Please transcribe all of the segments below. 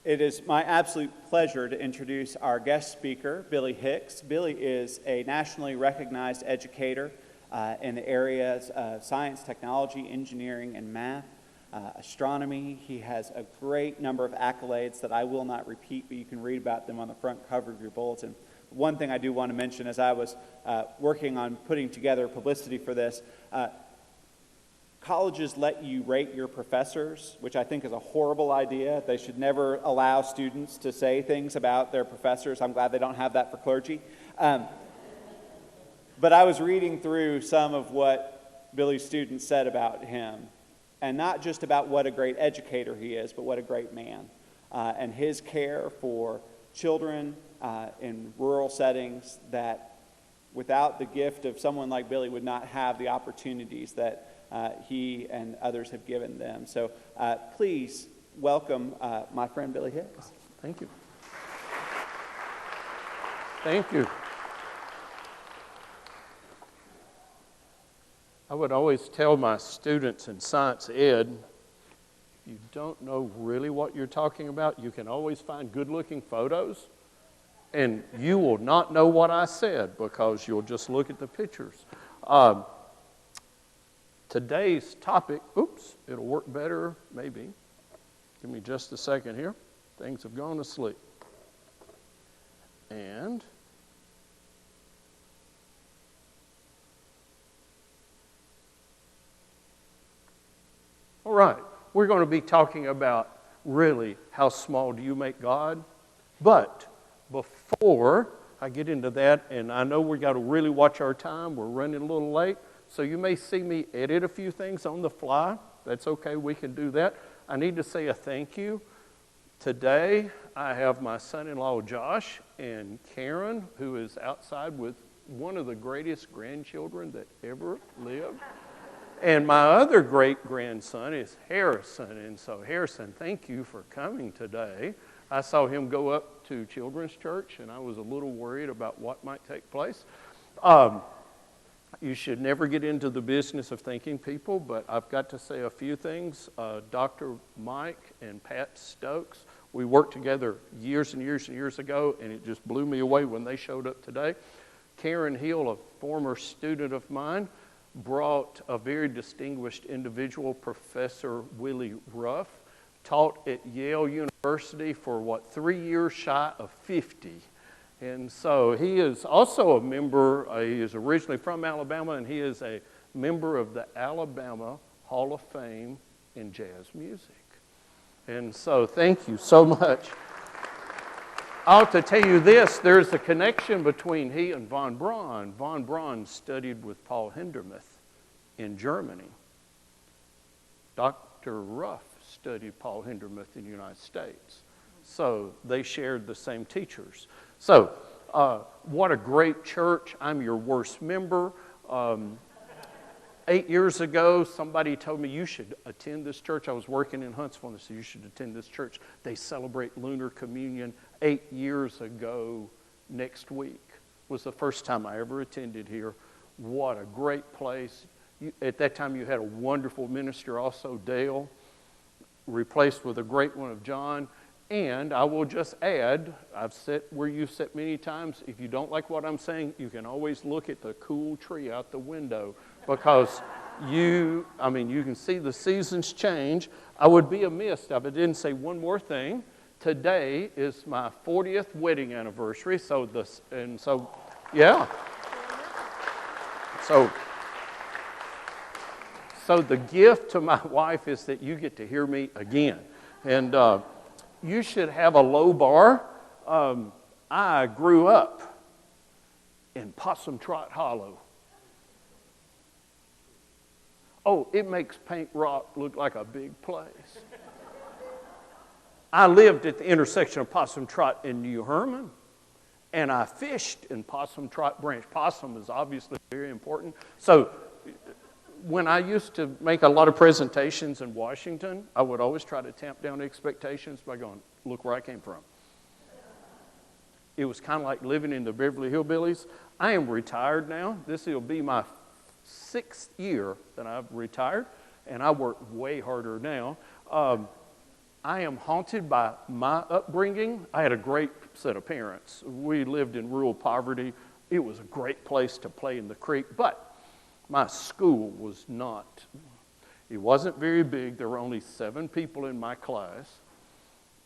It is my absolute pleasure to introduce our guest speaker, Billy Hix. Billy is a nationally recognized educator in the areas of science, technology, engineering, and math, astronomy. He has a great number of accolades that I will not repeat, but you can read about them on the front cover of your bulletin. One thing I do want to mention as I was working on putting together publicity for this, colleges let you rate your professors, which I think is a horrible idea. They should never allow students to say things about their professors. I'm glad they don't have that for clergy. But I was reading through some of what Billy's students said about him, and not just about what a great educator he is, but what a great man. And his care for children in rural settings that without the gift of someone like Billy would not have the opportunities that he and others have given them. So please welcome my friend Billy Hix. Thank you. Thank you. I would always tell my students in science ed, if you don't know really what you're talking about, you can always find good-looking photos, and you will not know what I said because you'll just look at the pictures. Today's topic, it'll work better, maybe. Give me just a second here. Things have gone to sleep. And all right, we're going to be talking about really how small do you make God? But before I get into that, and I know we got to really watch our time, we're running a little late. So you may see me edit a few things on the fly. That's okay, we can do that. I need to say a thank you. Today, I have my son-in-law Josh and Karen, who is outside with one of the greatest grandchildren that ever lived. And my other great-grandson is Harrison. And so Harrison, thank you for coming today. I saw him go up to Children's Church, and I was a little worried about what might take place. You should never get into the business of thanking people, but I've got to say a few things. Dr. Mike and Pat Stokes, we worked together years and years and years ago, and it just blew me away when they showed up today. Karen Hill, a former student of mine, brought a very distinguished individual, Professor Willie Ruff, taught at Yale University for, 3 years shy of 50. And so he is also a member, he is originally from Alabama, and he is a member of the Alabama Hall of Fame in jazz music. And so thank you so much. I ought to tell you this, there's a connection between he and von Braun. Von Braun studied with Paul Hindemith in Germany. Dr. Ruff studied Paul Hindemith in the United States. So they shared the same teachers. So, what a great church. I'm your worst member. 8 years ago, somebody told me you should attend this church. I was working in Huntsville, and they said you should attend this church. They celebrate Lunar Communion 8 years ago next week. Was the first time I ever attended here. What a great place. At that time, you had a wonderful minister also, Dale, replaced with a great one of John. And I will just add, I've sat where you've sat many times. If you don't like what I'm saying, you can always look at the cool tree out the window because you can see the seasons change. I would be amiss if I didn't say one more thing. Today is my 40th wedding anniversary. So the gift to my wife is that you get to hear me again. And you should have a low bar. I grew up in Possum Trot Hollow. Oh, it makes Paint Rock look like a big place. I lived at the intersection of Possum Trot and New Herman, and I fished in Possum Trot Branch. Possum is obviously very important. So when I used to make a lot of presentations in Washington, I would always try to tamp down expectations by going, look where I came from. It was kind of like living in the Beverly Hillbillies. I am retired now. This will be my 6th year that I've retired, and I work way harder now. I am haunted by my upbringing. I had a great set of parents. We lived in rural poverty. It was a great place to play in the creek, but my school was not. It wasn't very big. There were only 7 people in my class,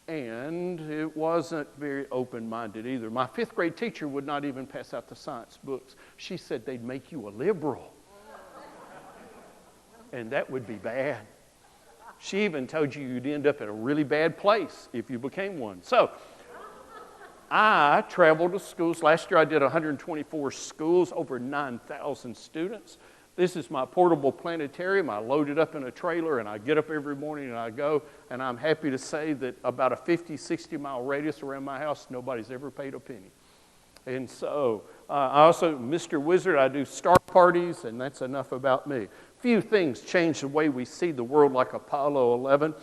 and it wasn't very open-minded either. My 5th grade teacher would not even pass out the science books. She said they'd make you a liberal, and that would be bad. She even told you you'd end up at a really bad place if you became one. So I traveled to schools. Last year I did 124 schools, over 9,000 students. This is my portable planetarium. I load it up in a trailer and I get up every morning and I go, and I'm happy to say that about a 50, 60 mile radius around my house, nobody's ever paid a penny. And so I also, Mr. Wizard, I do star parties, and that's enough about me. Few things change the way we see the world, like Apollo 11.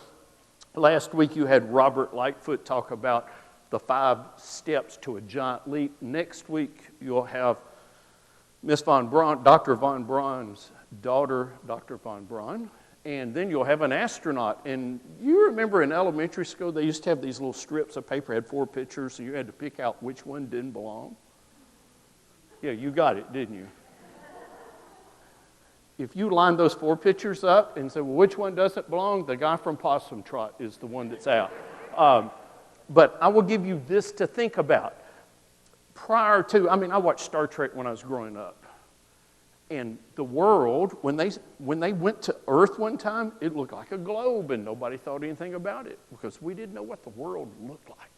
Last week you had Robert Lightfoot talk about the 5 steps to a giant leap. Next week you'll have Miss Von Braun, Dr. Von Braun's daughter, Dr. Von Braun, and then you'll have an astronaut. And you remember in elementary school, they used to have these little strips of paper, had 4 pictures, and you had to pick out which one didn't belong. Yeah, you got it, didn't you? If you line those 4 pictures up and say, well, which one doesn't belong? The guy from Possum Trot is the one that's out. But I will give you this to think about. I watched Star Trek when I was growing up. And the world, when they went to Earth one time, it looked like a globe, and nobody thought anything about it because we didn't know what the world looked like.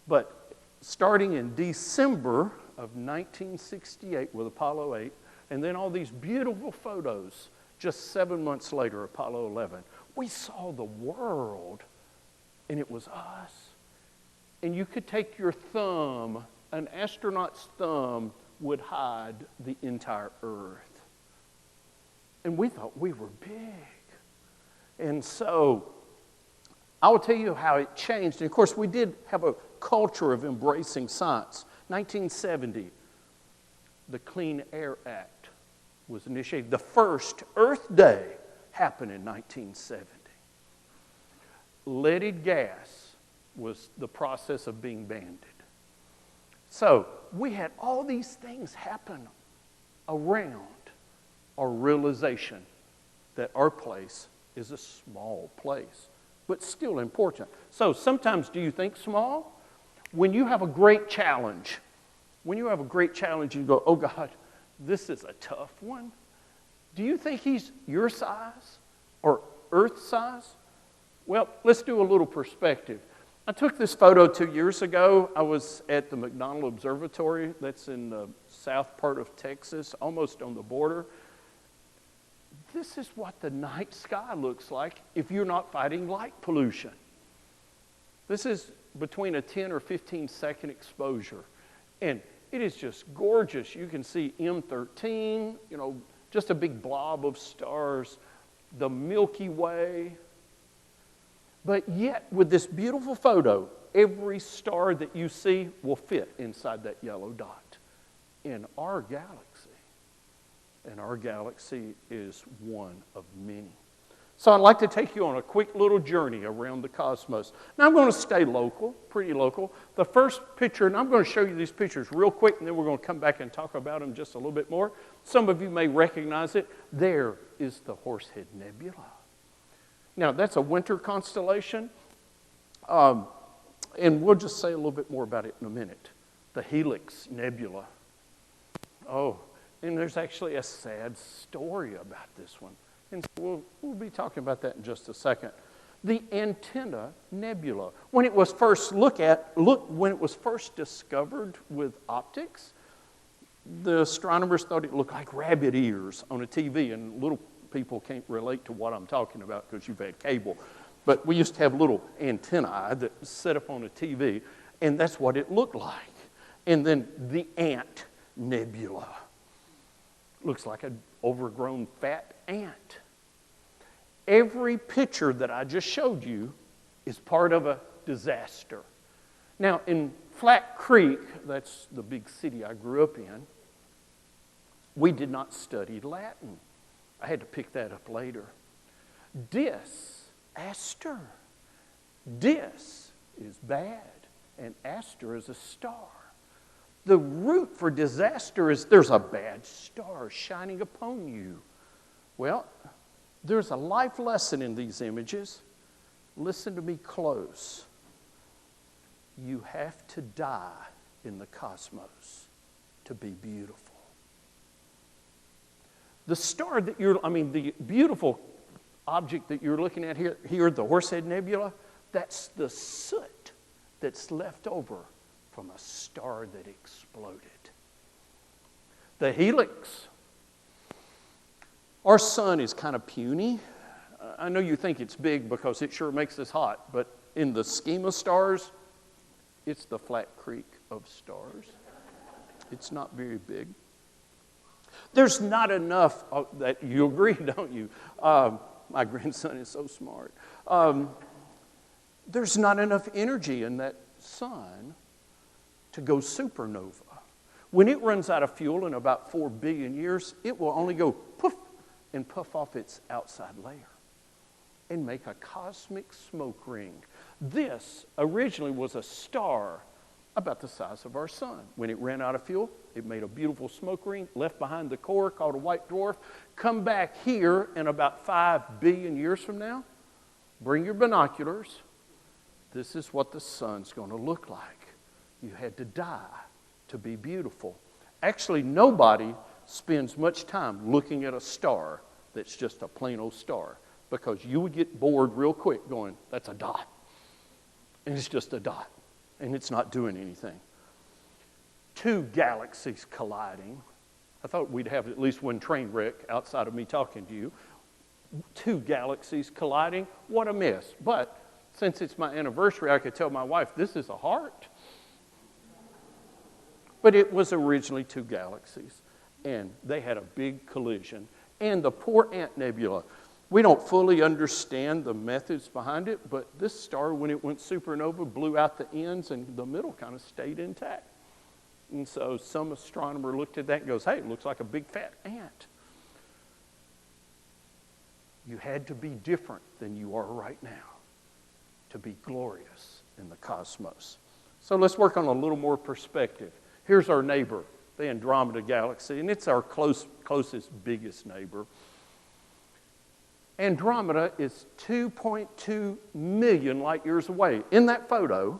But starting in December of 1968 with Apollo 8, and then all these beautiful photos just 7 months later, Apollo 11, we saw the world, and it was us. And you could take your thumb, an astronaut's thumb would hide the entire Earth. And we thought we were big. And so I will tell you how it changed. And of course, we did have a culture of embracing science. 1970, the Clean Air Act was initiated. The first Earth Day happened in 1970. Leaded gas was the process of being banned. So we had all these things happen around our realization that our place is a small place, but still important. So sometimes do you think small? When you have a great challenge, you go, oh God, this is a tough one. Do you think he's your size or Earth size? Well, let's do a little perspective. I took this photo 2 years ago. I was at the McDonald Observatory. That's in the south part of Texas, almost on the border. This is what the night sky looks like if you're not fighting light pollution. This is between a 10 or 15 second exposure. And it is just gorgeous. You can see M13, just a big blob of stars, the Milky Way. But yet, with this beautiful photo, every star that you see will fit inside that yellow dot in our galaxy. And our galaxy is one of many. So I'd like to take you on a quick little journey around the cosmos. Now I'm going to stay local, pretty local. The first picture, and I'm going to show you these pictures real quick, and then we're going to come back and talk about them just a little bit more. Some of you may recognize it. There is the Horsehead Nebula. Now, that's a winter constellation, and we'll just say a little bit more about it in a minute. The Helix Nebula. Oh, and there's actually a sad story about this one. And so we'll be talking about that in just a second. The Antenna Nebula. When it was first discovered with optics, the astronomers thought it looked like rabbit ears on a TV, and little people can't relate to what I'm talking about because you've had cable. But we used to have little antennae that set up on a TV, and that's what it looked like. And then the Ant Nebula. Looks like an overgrown fat ant. Every picture that I just showed you is part of a disaster. Now, in Flat Creek, that's the big city I grew up in, we did not study Latin. I had to pick that up later. Dis, aster. Dis is bad, and aster is a star. The root for disaster is there's a bad star shining upon you. Well, there's a life lesson in these images. Listen to me close. You have to die in the cosmos to be beautiful. The star that the beautiful object that you're looking at here, the Horsehead Nebula, that's the soot that's left over from a star that exploded. The helix. Our sun is kind of puny. I know you think it's big because it sure makes us hot, but in the scheme of stars, it's the Flat Creek of stars. It's not very big. There's not enough, that you agree, don't you? My grandson is so smart. There's not enough energy in that sun to go supernova. When it runs out of fuel in about 4 billion years, it will only go poof and puff off its outside layer and make a cosmic smoke ring. This originally was a star about the size of our sun. When it ran out of fuel, it made a beautiful smoke ring, left behind the core called a white dwarf. Come back here in about 5 billion years from now, bring your binoculars. This is what the sun's going to look like. You had to die to be beautiful. Actually, nobody spends much time looking at a star that's just a plain old star, because you would get bored real quick going, that's a dot. And it's just a dot, and it's not doing anything. 2 galaxies colliding. I thought we'd have at least one train wreck outside of me talking to you. 2 galaxies colliding. What a mess. But since it's my anniversary, I could tell my wife, this is a heart. But it was originally 2 galaxies, and they had a big collision. And the poor Ant Nebula, we don't fully understand the methods behind it, but this star, when it went supernova, blew out the ends, and the middle kind of stayed intact. And so some astronomer looked at that and goes, hey, it looks like a big fat ant. You had to be different than you are right now to be glorious in the cosmos. So let's work on a little more perspective. Here's our neighbor, the Andromeda Galaxy, and it's our closest, biggest neighbor. Andromeda is 2.2 million light years away. In that photo,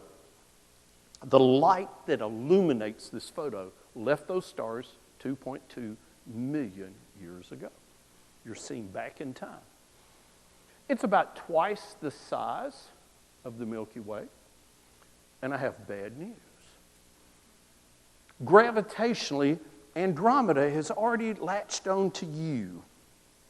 the light that illuminates this photo left those stars 2.2 million years ago. You're seeing back in time. It's about twice the size of the Milky Way, and I have bad news. Gravitationally, Andromeda has already latched on to you.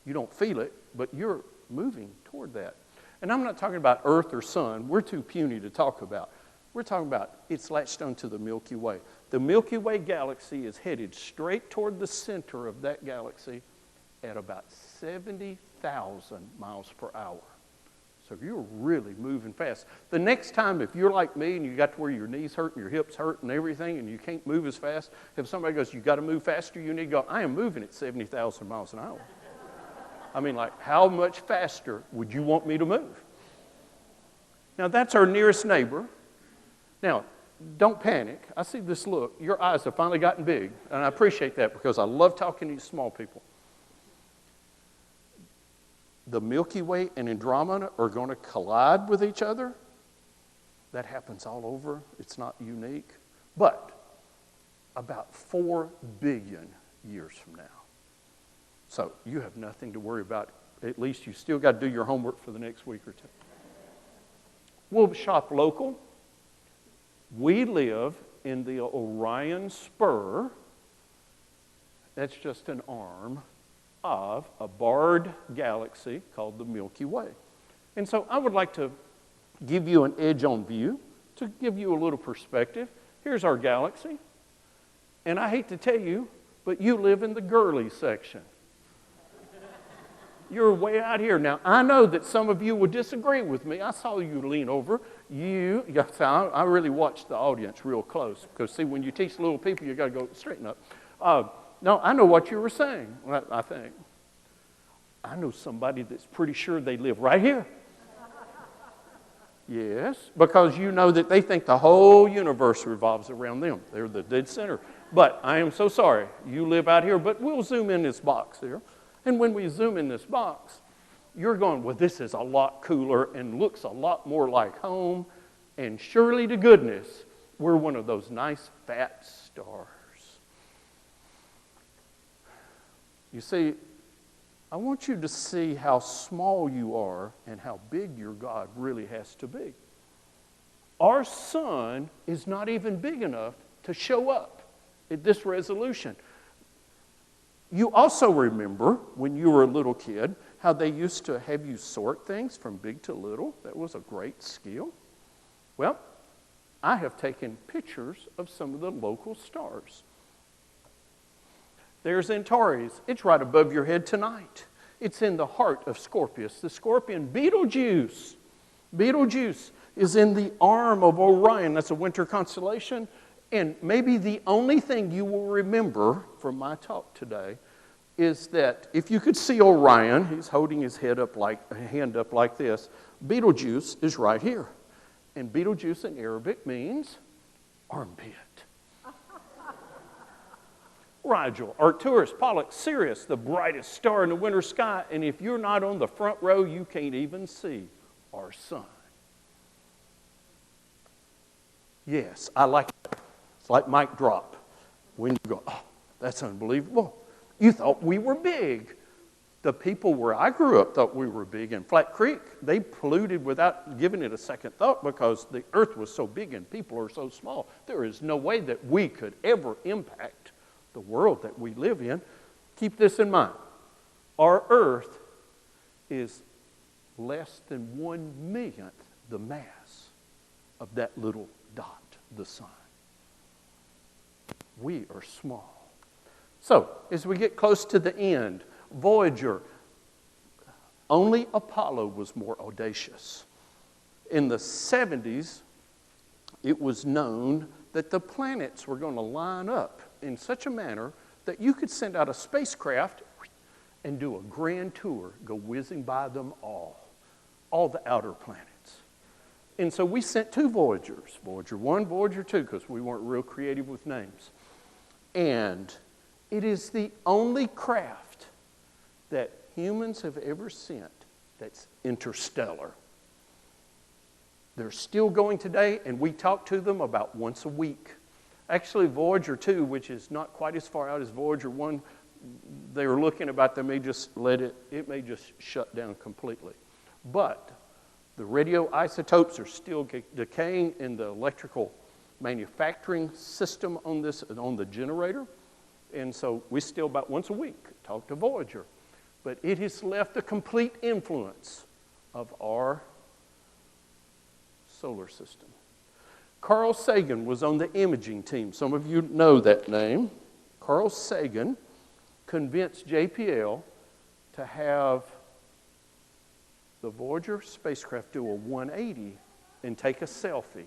You don't feel it, but you're moving toward that. And I'm not talking about Earth or Sun. We're too puny to talk about. We're talking about it's latched onto the Milky Way. The Milky Way galaxy is headed straight toward the center of that galaxy at about 70,000 miles per hour. So you're really moving fast. The next time, if you're like me and you got to where your knees hurt and your hips hurt and everything and you can't move as fast, if somebody goes, you got to move faster, you need to go, I am moving at 70,000 miles an hour. I mean, like, how much faster would you want me to move? Now, that's our nearest neighbor. Now, don't panic. I see this look. Your eyes have finally gotten big, and I appreciate that because I love talking to you small people. The Milky Way and Andromeda are going to collide with each other. That happens all over. It's not unique. But about 4 billion years from now. So you have nothing to worry about. At least you still got to do your homework for the next week or 2. We'll shop local. We live in the Orion Spur. That's just an arm of a barred galaxy called the Milky Way. And so I would like to give you an edge on view to give you a little perspective. Here's our galaxy. And I hate to tell you, but you live in the girly section. You're way out here. Now, I know that some of you would disagree with me. I saw you lean over. I really watched the audience real close because, see, when you teach little people, you got to go straighten up. No, I know what you were saying, I think. I know somebody that's pretty sure they live right here. Yes, because you know that they think the whole universe revolves around them. They're the dead center. But I am so sorry. You live out here, but we'll zoom in this box here. And when we zoom in this box, you're going, well, this is a lot cooler and looks a lot more like home. And surely to goodness, we're one of those nice fat stars. You see, I want you to see how small you are and how big your God really has to be. Our sun is not even big enough to show up at this resolution. You also remember when you were a little kid how they used to have you sort things from big to little. That was a great skill. Well, I have taken pictures of some of the local stars. There's Antares. It's right above your head tonight. It's in the heart of Scorpius. The scorpion, Betelgeuse. Betelgeuse is in the arm of Orion. That's a winter constellation. And maybe the only thing you will remember from my talk today is that if you could see Orion, he's holding his hand up like this. Betelgeuse is right here. And Betelgeuse in Arabic means armpit. Rigel, Arcturus, Pollux, Sirius, the brightest star in the winter sky. And if you're not on the front row, you can't even see our sun. Yes, I like it. It's like mic drop. When you go, oh, that's unbelievable. You thought we were big. The people where I grew up thought we were big. In Flat Creek, they polluted without giving it a second thought because the earth was so big and people are so small. There is no way that we could ever impact the world that we live in. Keep this in mind. Our earth is less than 1/millionth the mass of that little dot, the sun. We are small. So, as we get close to the end, Voyager, only Apollo was more audacious. In the 70s, it was known that the planets were going to line up in such a manner that you could send out a spacecraft and do a grand tour, go whizzing by them all the outer planets. And so we sent 2 Voyagers, Voyager 1, Voyager 2, because we weren't real creative with names. And it is the only craft that humans have ever sent that's interstellar. They're still going today, and we talk to them about once a week. Actually, Voyager 2, which is not quite as far out as Voyager 1, they were looking about, they may just it may just shut down completely. But the radioisotopes are still decaying in the electrical manufacturing system on the generator. And so we still about once a week talk to Voyager. But it has left a complete influence of our solar system. Carl Sagan was on the imaging team. Some of you know that name. Carl Sagan convinced JPL to have the Voyager spacecraft do a 180 and take a selfie.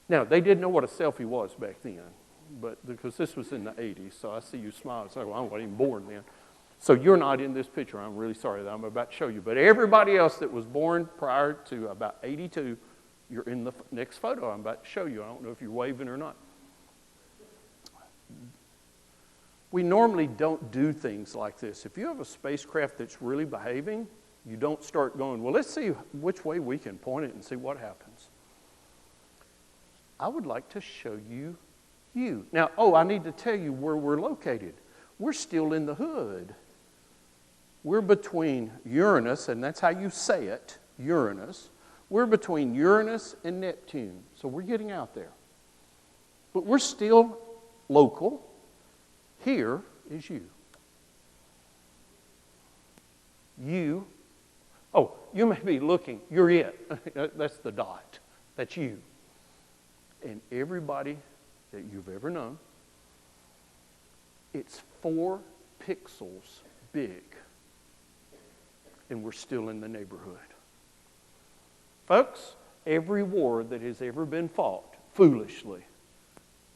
Now, they didn't know what a selfie was back then, but because this was in the 80s, so I see you smile and say, well, I wasn't even born then. So you're not in this picture. I'm really sorry that I'm about to show you. But everybody else that was born prior to about 82, you're in the next photo I'm about to show you. I don't know if you're waving or not. We normally don't do things like this. If you have a spacecraft that's really behaving, you don't start going, well, let's see which way we can point it and see what happens. I would like to show you. Now, I need to tell you where we're located. We're still in the hood. We're between Uranus, and that's how you say it, Uranus. We're between Uranus and Neptune, so we're getting out there. But we're still local. Here is you. You may be looking, you're it. That's the dot. That's you. And everybody that you've ever known, it's 4 pixels big. And we're still in the neighborhood. Folks, every war that has ever been fought, foolishly,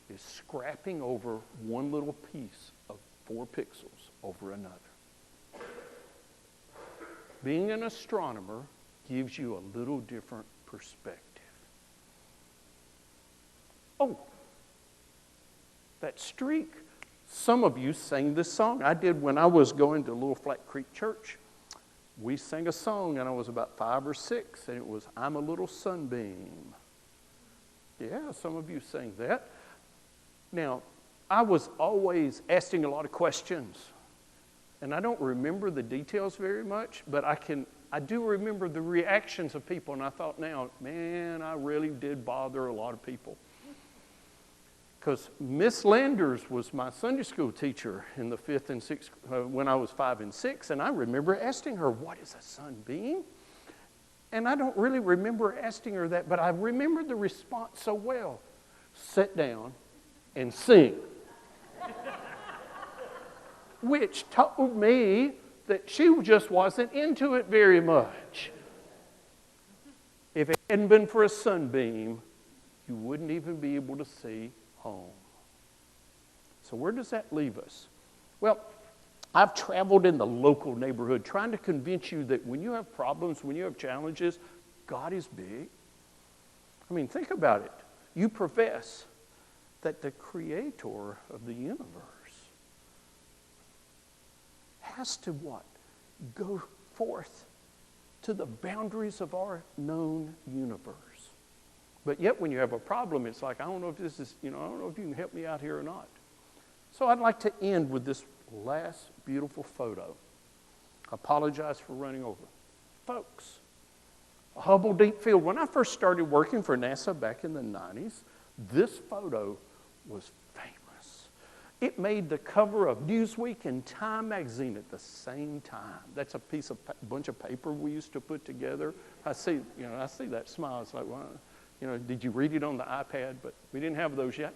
is scrapping over one little piece of 4 pixels over another. Being an astronomer gives you a little different perspective. Oh, that streak. Some of you sang this song. I did when I was going to Little Flat Creek Church. We sang a song, and I was about 5 or 6, and it was, "I'm a Little Sunbeam." Yeah, some of you sang that. Now, I was always asking a lot of questions, and I don't remember the details very much, but I do remember the reactions of people, and I thought now, man, I really did bother a lot of people. Because Miss Landers was my Sunday school teacher in the 5th and 6th, when I was 5 and 6, and I remember asking her, "What is a sunbeam?" And I don't really remember asking her that, but I remember the response so well. "Sit down and sing." Which told me that she just wasn't into it very much. If it hadn't been for a sunbeam, you wouldn't even be able to see home. So where does that leave us? Well, I've traveled in the local neighborhood trying to convince you that when you have problems, when you have challenges, God is big. I mean, think about it. You profess that the creator of the universe has to what? Go forth to the boundaries of our known universe. But yet when you have a problem, it's like, I don't know if this is, I don't know if you can help me out here or not. So I'd like to end with this last beautiful photo. I apologize for running over. Folks, Hubble Deep Field. When I first started working for NASA back in the 90s, this photo was famous. It made the cover of Newsweek and Time magazine at the same time. That's a bunch of paper we used to put together. I see that smile. It's like, well, did you read it on the iPad? But we didn't have those yet.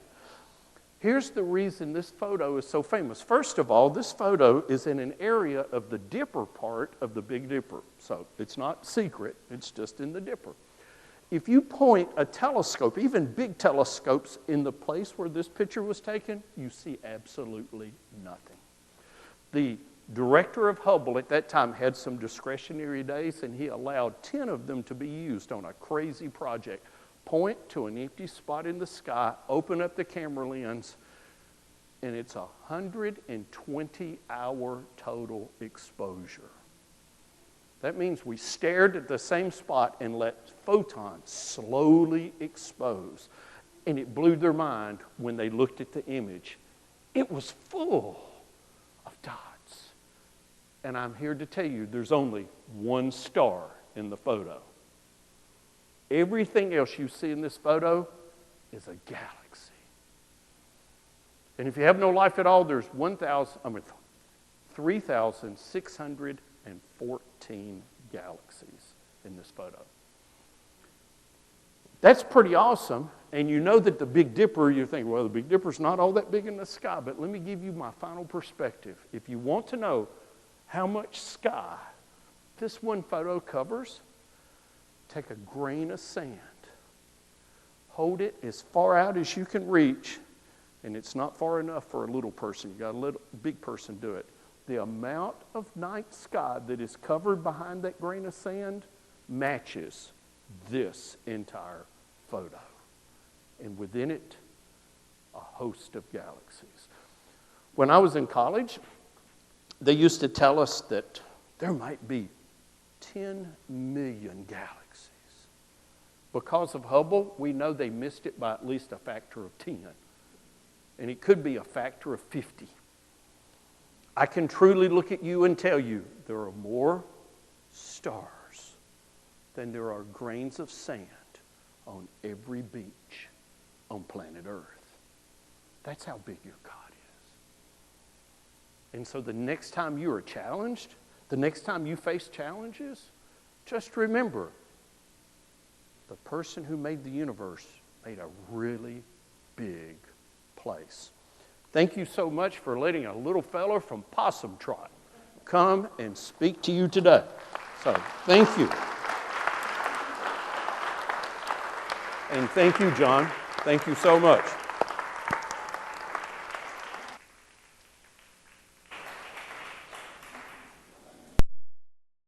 Here's the reason this photo is so famous. First of all, this photo is in an area of the Dipper part of the Big Dipper. So it's not secret, it's just in the Dipper. If you point a telescope, even big telescopes, in the place where this picture was taken, you see absolutely nothing. The director of Hubble at that time had some discretionary days, and he allowed 10 of them to be used on a crazy project. Point to an empty spot in the sky, open up the camera lens, and it's a 120-hour total exposure. That means we stared at the same spot and let photons slowly expose. And it blew their mind when they looked at the image. It was full of dots. And I'm here to tell you there's only one star in the photo. Everything else you see in this photo is a galaxy. And if you have no life at all, there's 3,614 galaxies in this photo. That's pretty awesome. And you know that the Big Dipper, you think, well, the Big Dipper's not all that big in the sky. But let me give you my final perspective. If you want to know how much sky this one photo covers, take a grain of sand, hold it as far out as you can reach, and it's not far enough for a little person. You got a little big person do it. The amount of night sky that is covered behind that grain of sand matches this entire photo. And within it, a host of galaxies. When I was in college, they used to tell us that there might be 10 million galaxies. Because of Hubble, we know they missed it by at least a factor of 10. And it could be a factor of 50. I can truly look at you and tell you there are more stars than there are grains of sand on every beach on planet Earth. That's how big your God is. And so the next time you are challenged, the next time you face challenges, just remember, the person who made the universe made a really big place. Thank you so much for letting a little fella from Possum Trot come and speak to you today. So, thank you. And thank you, John. Thank you so much.